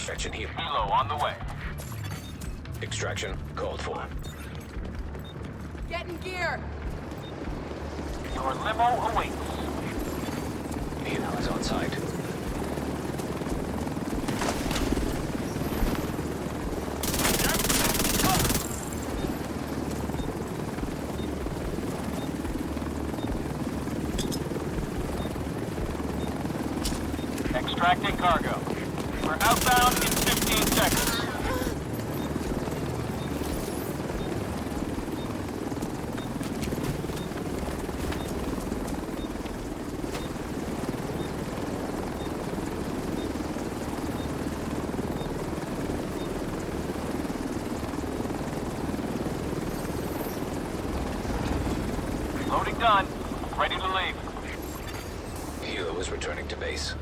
Extraction here. Helo on the way. Extraction called for. Get in gear! Your limo awaits. Helo is on site. Extracting cargo. We're outbound in 15 seconds. Loading done. Ready to leave. Helo is returning to base.